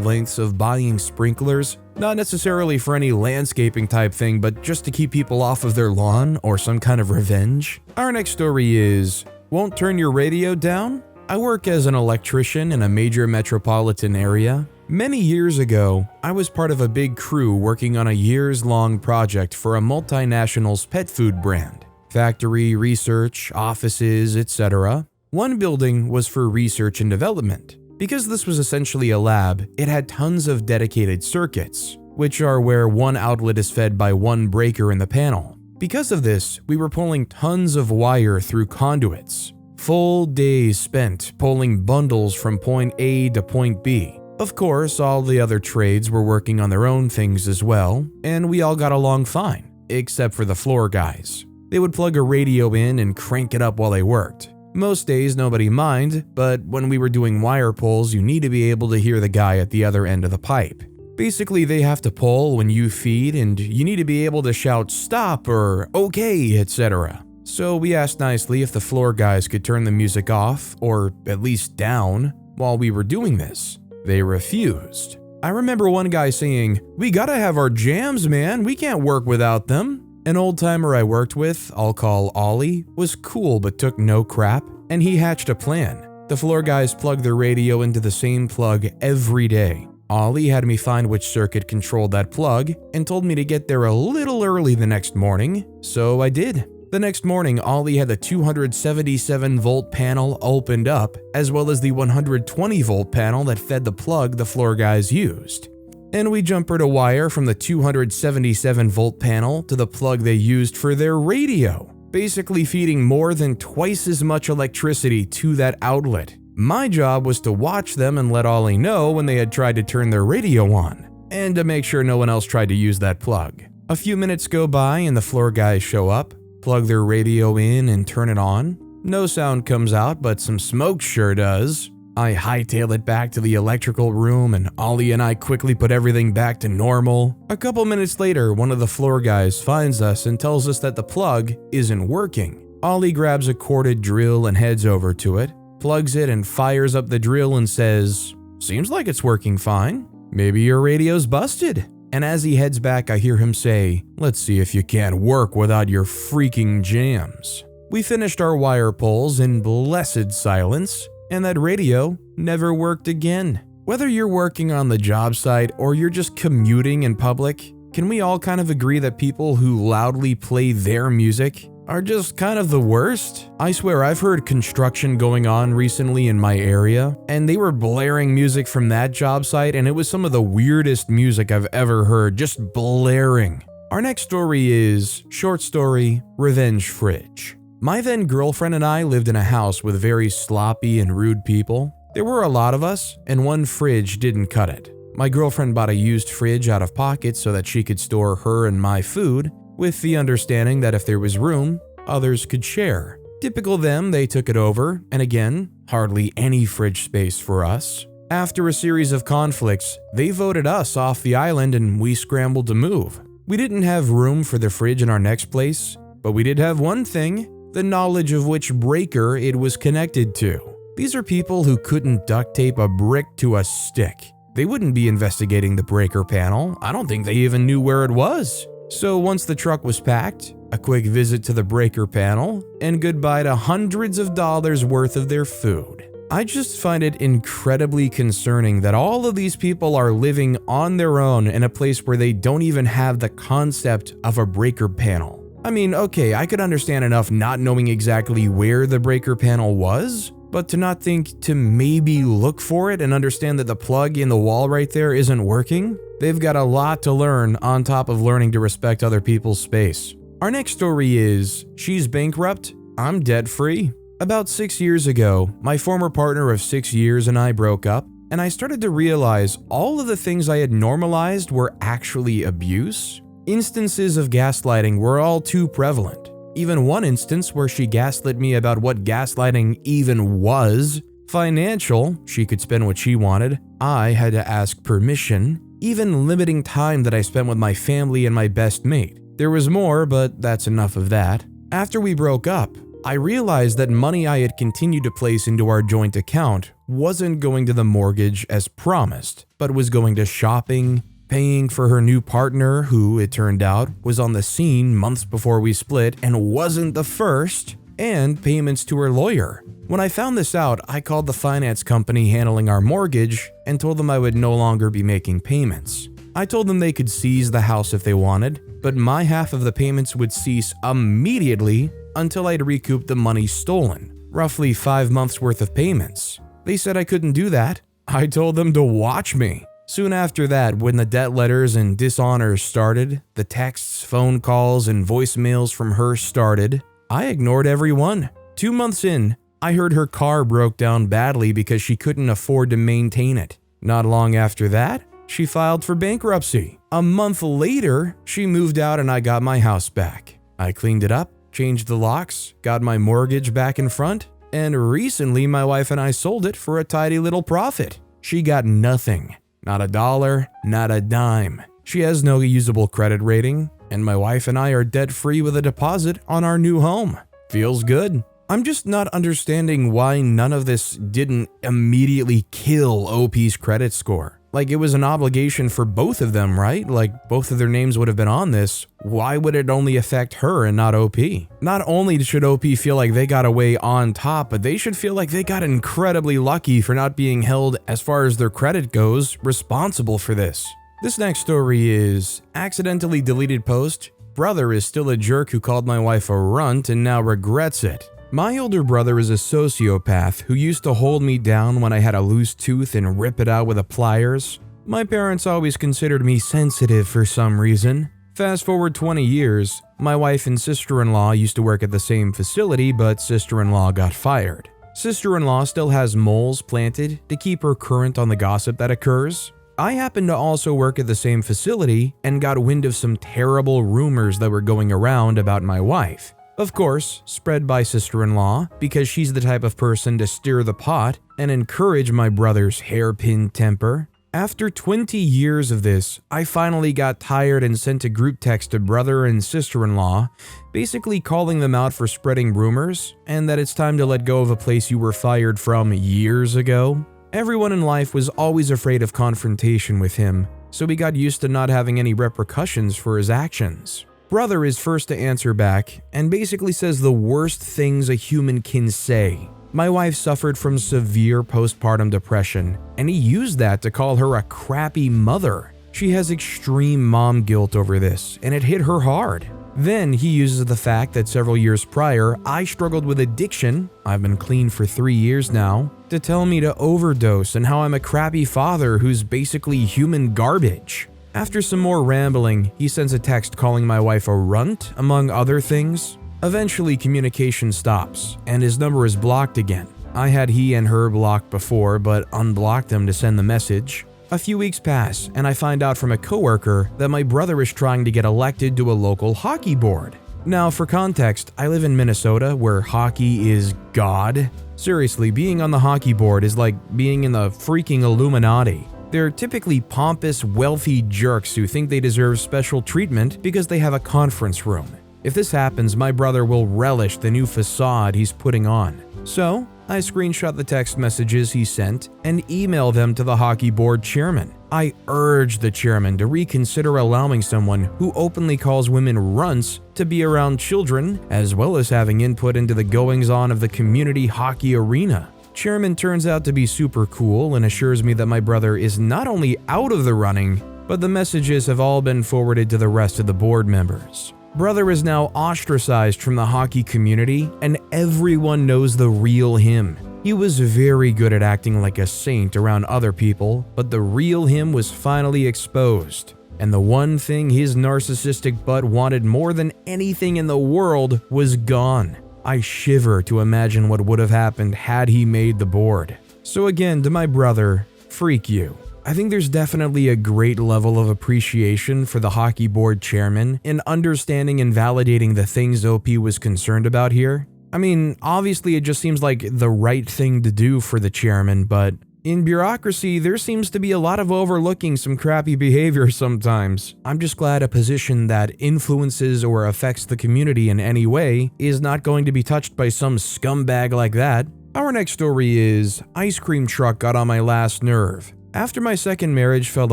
lengths of buying sprinklers, not necessarily for any landscaping type thing, but just to keep people off of their lawn or some kind of revenge. Our next story is, won't turn your radio down? I work as an electrician in a major metropolitan area. Many years ago, I was part of a big crew working on a years-long project for a multinational's pet food brand. Factory, research, offices, etc. One building was for research and development. Because this was essentially a lab, it had tons of dedicated circuits, which are where one outlet is fed by one breaker in the panel. Because of this, we were pulling tons of wire through conduits. Full days spent pulling bundles from point A to point B. Of course, all the other trades were working on their own things as well, and we all got along fine, except for the floor guys. They would plug a radio in and crank it up while they worked. Most days nobody minded, but when we were doing wire pulls, you need to be able to hear the guy at the other end of the pipe. Basically, they have to pull when you feed and you need to be able to shout stop or okay, etc. So we asked nicely if the floor guys could turn the music off, or at least down, while we were doing this. They refused. I remember one guy saying, "We gotta have our jams, man, we can't work without them." An old timer I worked with, I'll call Ollie, was cool but took no crap, and he hatched a plan. The floor guys plugged their radio into the same plug every day. Ollie had me find which circuit controlled that plug and told me to get there a little early the next morning, so I did. The next morning, Ollie had the 277 volt panel opened up, as well as the 120 volt panel that fed the plug the floor guys used. And we jumpered a wire from the 277 volt panel to the plug they used for their radio, basically feeding more than twice as much electricity to that outlet. My job was to watch them and let Ollie know when they had tried to turn their radio on, and to make sure no one else tried to use that plug. A few minutes go by and the floor guys show up, plug their radio in and turn it on. No sound comes out, but some smoke sure does. I hightail it back to the electrical room and Ollie and I quickly put everything back to normal. A couple minutes later, one of the floor guys finds us and tells us that the plug isn't working. Ollie grabs a corded drill and heads over to it, plugs it and fires up the drill and says, "Seems like it's working fine. Maybe your radio's busted." And as he heads back, I hear him say, "Let's see if you can't work without your freaking jams." We finished our wire pulls in blessed silence, and that radio never worked again. Whether you're working on the job site or you're just commuting in public, can we all kind of agree that people who loudly play their music are just kind of the worst? I swear I've heard construction going on recently in my area, and they were blaring music from that job site, and it was some of the weirdest music I've ever heard, just blaring. Our next story is short story, Revenge Fridge. My then girlfriend and I lived in a house with very sloppy and rude people. There were a lot of us, and one fridge didn't cut it. My girlfriend bought a used fridge out of pocket so that she could store her and my food, with the understanding that if there was room, others could share. Typical them, they took it over, and again, hardly any fridge space for us. After a series of conflicts, they voted us off the island and we scrambled to move. We didn't have room for the fridge in our next place, but we did have one thing, the knowledge of which breaker it was connected to. These are people who couldn't duct tape a brick to a stick. They wouldn't be investigating the breaker panel. I don't think they even knew where it was. So once the truck was packed, a quick visit to the breaker panel, and goodbye to hundreds of dollars worth of their food. I just find it incredibly concerning that all of these people are living on their own in a place where they don't even have the concept of a breaker panel. I mean, okay, I could understand enough not knowing exactly where the breaker panel was, but to not think to maybe look for it and understand that the plug in the wall right there isn't working, they've got a lot to learn on top of learning to respect other people's space. Our next story is, she's bankrupt, I'm debt free. About 6 years ago, my former partner of 6 years and I broke up, and I started to realize all of the things I had normalized were actually abuse. Instances of gaslighting were all too prevalent. Even one instance where she gaslit me about what gaslighting even was. Financial, she could spend what she wanted. I had to ask permission. Even limiting time that I spent with my family and my best mate. There was more, but that's enough of that. After we broke up, I realized that money I had continued to place into our joint account wasn't going to the mortgage as promised, but was going to shopping, paying for her new partner who, it turned out, was on the scene months before we split and wasn't the first, and payments to her lawyer. When I found this out, I called the finance company handling our mortgage and told them I would no longer be making payments. I told them they could seize the house if they wanted, but my half of the payments would cease immediately until I'd recouped the money stolen, roughly 5 months worth of payments. They said I couldn't do that. I told them to watch me. Soon after that, when the debt letters and dishonors started, the texts, phone calls, and voicemails from her started, I ignored every one. 2 months in, I heard her car broke down badly because she couldn't afford to maintain it. Not long after that, she filed for bankruptcy. A month later, she moved out and I got my house back. I cleaned it up, changed the locks, got my mortgage back in front, and recently my wife and I sold it for a tidy little profit. She got nothing. Not a dollar, not a dime. She has no usable credit rating, and my wife and I are debt-free with a deposit on our new home. Feels good. I'm just not understanding why none of this didn't immediately kill OP's credit score. Like, it was an obligation for both of them, right? Like, both of their names would have been on this. Why would it only affect her and not OP? Not only should OP feel like they got away on top, but they should feel like they got incredibly lucky for not being held, as far as their credit goes, responsible for this. This next story is accidentally deleted post. Brother is still a jerk who called my wife a runt and now regrets it. My older brother is a sociopath who used to hold me down when I had a loose tooth and rip it out with a pliers. My parents always considered me sensitive for some reason. Fast forward 20 years, my wife and sister-in-law used to work at the same facility, but sister-in-law got fired. Sister-in-law still has moles planted to keep her current on the gossip that occurs. I happened to also work at the same facility and got wind of some terrible rumors that were going around about my wife. Of course, spread by sister-in-law, because she's the type of person to stir the pot and encourage my brother's hairpin temper. After 20 years of this, I finally got tired and sent a group text to brother and sister-in-law, basically calling them out for spreading rumors and that it's time to let go of a place you were fired from years ago. Everyone in life was always afraid of confrontation with him, so he got used to not having any repercussions for his actions. Brother is first to answer back and basically says the worst things a human can say. My wife suffered from severe postpartum depression, and he used that to call her a crappy mother. She has extreme mom guilt over this, and it hit her hard. Then he uses the fact that several years prior, I struggled with addiction, I've been clean for 3 years now, to tell me to overdose and how I'm a crappy father who's basically human garbage. After some more rambling, he sends a text calling my wife a runt, among other things. Eventually, communication stops, and his number is blocked again. I had he and her blocked before, but unblocked them to send the message. A few weeks pass, and I find out from a coworker that my brother is trying to get elected to a local hockey board. Now, for context, I live in Minnesota where hockey is God. Seriously, being on the hockey board is like being in the freaking Illuminati. They're typically pompous, wealthy jerks who think they deserve special treatment because they have a conference room. If this happens, my brother will relish the new facade he's putting on. So, I screenshot the text messages he sent and email them to the hockey board chairman. I urge the chairman to reconsider allowing someone who openly calls women runts to be around children, as well as having input into the goings-on of the community hockey arena. Chairman turns out to be super cool and assures me that my brother is not only out of the running, but the messages have all been forwarded to the rest of the board members. Brother is now ostracized from the hockey community, and everyone knows the real him. He was very good at acting like a saint around other people, but the real him was finally exposed. And the one thing his narcissistic butt wanted more than anything in the world was gone. I shiver to imagine what would have happened had he made the board. So again, to my brother, freak you. I think there's definitely a great level of appreciation for the hockey board chairman in understanding and validating the things OP was concerned about here. I mean, obviously it just seems like the right thing to do for the chairman, but in bureaucracy, there seems to be a lot of overlooking some crappy behavior sometimes. I'm just glad a position that influences or affects the community in any way is not going to be touched by some scumbag like that. Our next story is, ice cream truck got on my last nerve. After my second marriage fell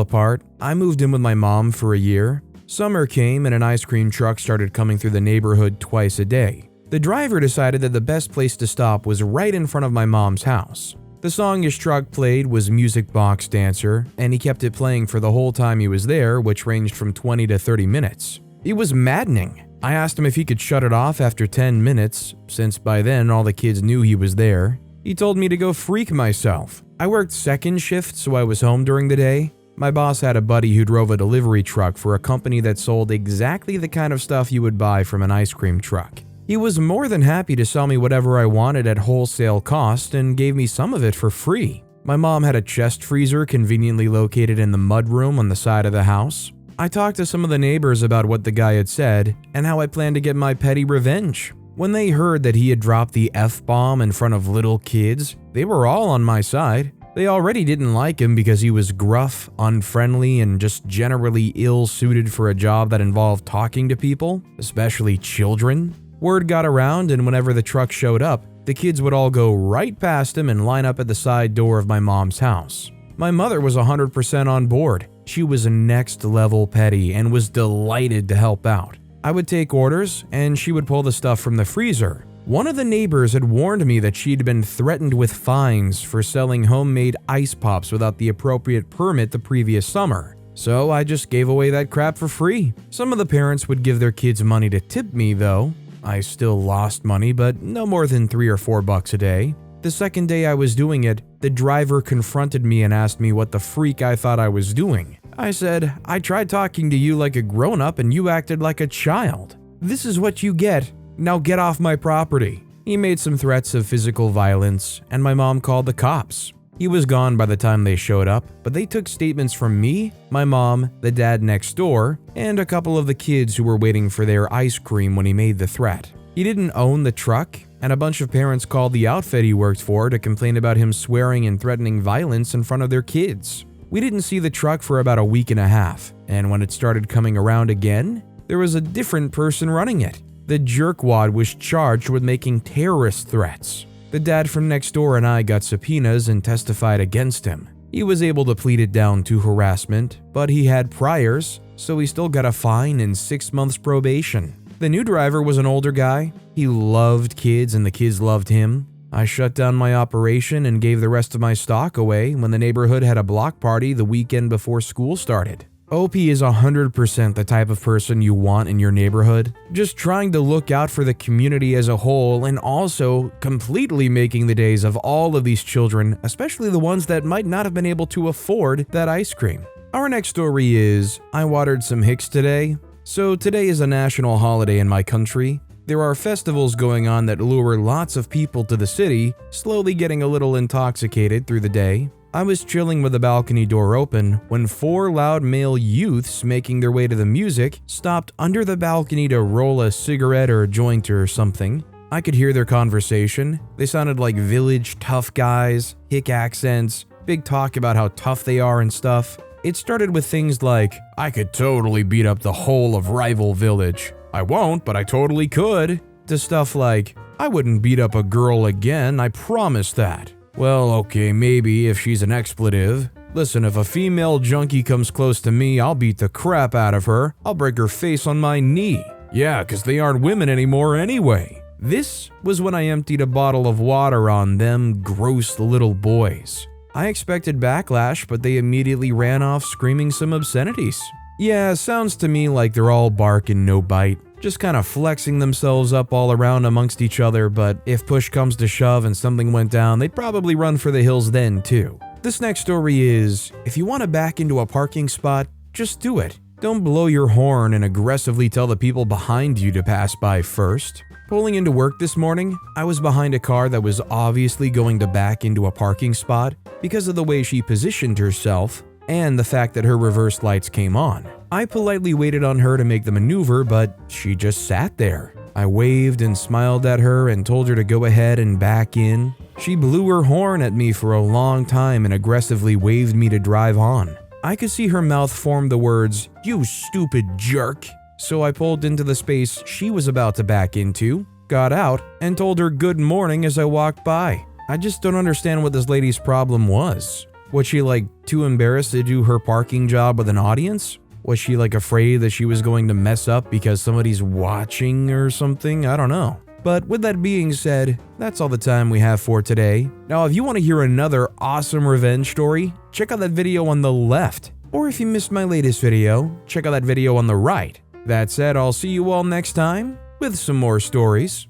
apart, I moved in with my mom for a year. Summer came and an ice cream truck started coming through the neighborhood twice a day. The driver decided that the best place to stop was right in front of my mom's house. The song his truck played was Music Box Dancer, and he kept it playing for the whole time he was there, which ranged from 20 to 30 minutes. It was maddening. I asked him if he could shut it off after 10 minutes, since by then all the kids knew he was there. He told me to go freak myself. I worked second shift, so I was home during the day. My boss had a buddy who drove a delivery truck for a company that sold exactly the kind of stuff you would buy from an ice cream truck. He was more than happy to sell me whatever I wanted at wholesale cost and gave me some of it for free. My mom had a chest freezer conveniently located in the mudroom on the side of the house. I talked to some of the neighbors about what the guy had said and how I planned to get my petty revenge. When they heard that he had dropped the F-bomb in front of little kids, they were all on my side. They already didn't like him because he was gruff, unfriendly, and just generally ill-suited for a job that involved talking to people, especially children. Word got around, and whenever the truck showed up, the kids would all go right past him and line up at the side door of my mom's house. My mother was 100% on board. She was next level petty and was delighted to help out. I would take orders, and she would pull the stuff from the freezer. One of the neighbors had warned me that she'd been threatened with fines for selling homemade ice pops without the appropriate permit the previous summer. So I just gave away that crap for free. Some of the parents would give their kids money to tip me though. I still lost money, but no more than $3 or $4 a day. The second day I was doing it, the driver confronted me and asked me what the freak I thought I was doing. I said, I tried talking to you like a grown-up and you acted like a child. This is what you get. Now get off my property. He made some threats of physical violence, and my mom called the cops. He was gone by the time they showed up, but they took statements from me, my mom, the dad next door, and a couple of the kids who were waiting for their ice cream when he made the threat. He didn't own the truck, and a bunch of parents called the outfit he worked for to complain about him swearing and threatening violence in front of their kids. We didn't see the truck for about a week and a half, and when it started coming around again, there was a different person running it. The jerkwad was charged with making terrorist threats. The dad from next door and I got subpoenas and testified against him. He was able to plead it down to harassment, but he had priors, so he still got a fine and 6 months probation. The new driver was an older guy. He loved kids and the kids loved him. I shut down my operation and gave the rest of my stock away when the neighborhood had a block party the weekend before school started. OP is 100% the type of person you want in your neighborhood, just trying to look out for the community as a whole and also completely making the days of all of these children, especially the ones that might not have been able to afford that ice cream. Our next story is, I watered some hicks today. So today is a national holiday in my country. There are festivals going on that lure lots of people to the city, slowly getting a little intoxicated through the day. I was chilling with the balcony door open when 4 loud male youths making their way to the music stopped under the balcony to roll a cigarette or a joint or something. I could hear their conversation. They sounded like village tough guys, hick accents, big talk about how tough they are and stuff. It started with things like, "I could totally beat up the whole of rival village. I won't, but I totally could," to stuff like, "I wouldn't beat up a girl again, I promise that." Well, okay, maybe if she's an expletive. Listen, if a female junkie comes close to me, I'll beat the crap out of her. I'll break her face on my knee. Yeah, 'cause they aren't women anymore anyway. This was when I emptied a bottle of water on them gross little boys. I expected backlash, but they immediately ran off screaming some obscenities. Yeah, sounds to me like they're all bark and no bite. Just kind of flexing themselves up all around amongst each other, but if push comes to shove and something went down, they'd probably run for the hills then too. This next story is, if you want to back into a parking spot, just do it. Don't blow your horn and aggressively tell the people behind you to pass by first. Pulling into work this morning, I was behind a car that was obviously going to back into a parking spot because of the way she positioned herself and the fact that her reverse lights came on. I politely waited on her to make the maneuver, but she just sat there. I waved and smiled at her and told her to go ahead and back in. She blew her horn at me for a long time and aggressively waved me to drive on. I could see her mouth form the words, "You stupid jerk." So I pulled into the space she was about to back into, got out, and told her good morning as I walked by. I just don't understand what this lady's problem was. Was she like too embarrassed to do her parking job with an audience? Was she like afraid that she was going to mess up because somebody's watching or something? I don't know. But with that being said, that's all the time we have for today. Now, if you want to hear another awesome revenge story, check out that video on the left. Or if you missed my latest video, check out that video on the right. That said, I'll see you all next time with some more stories.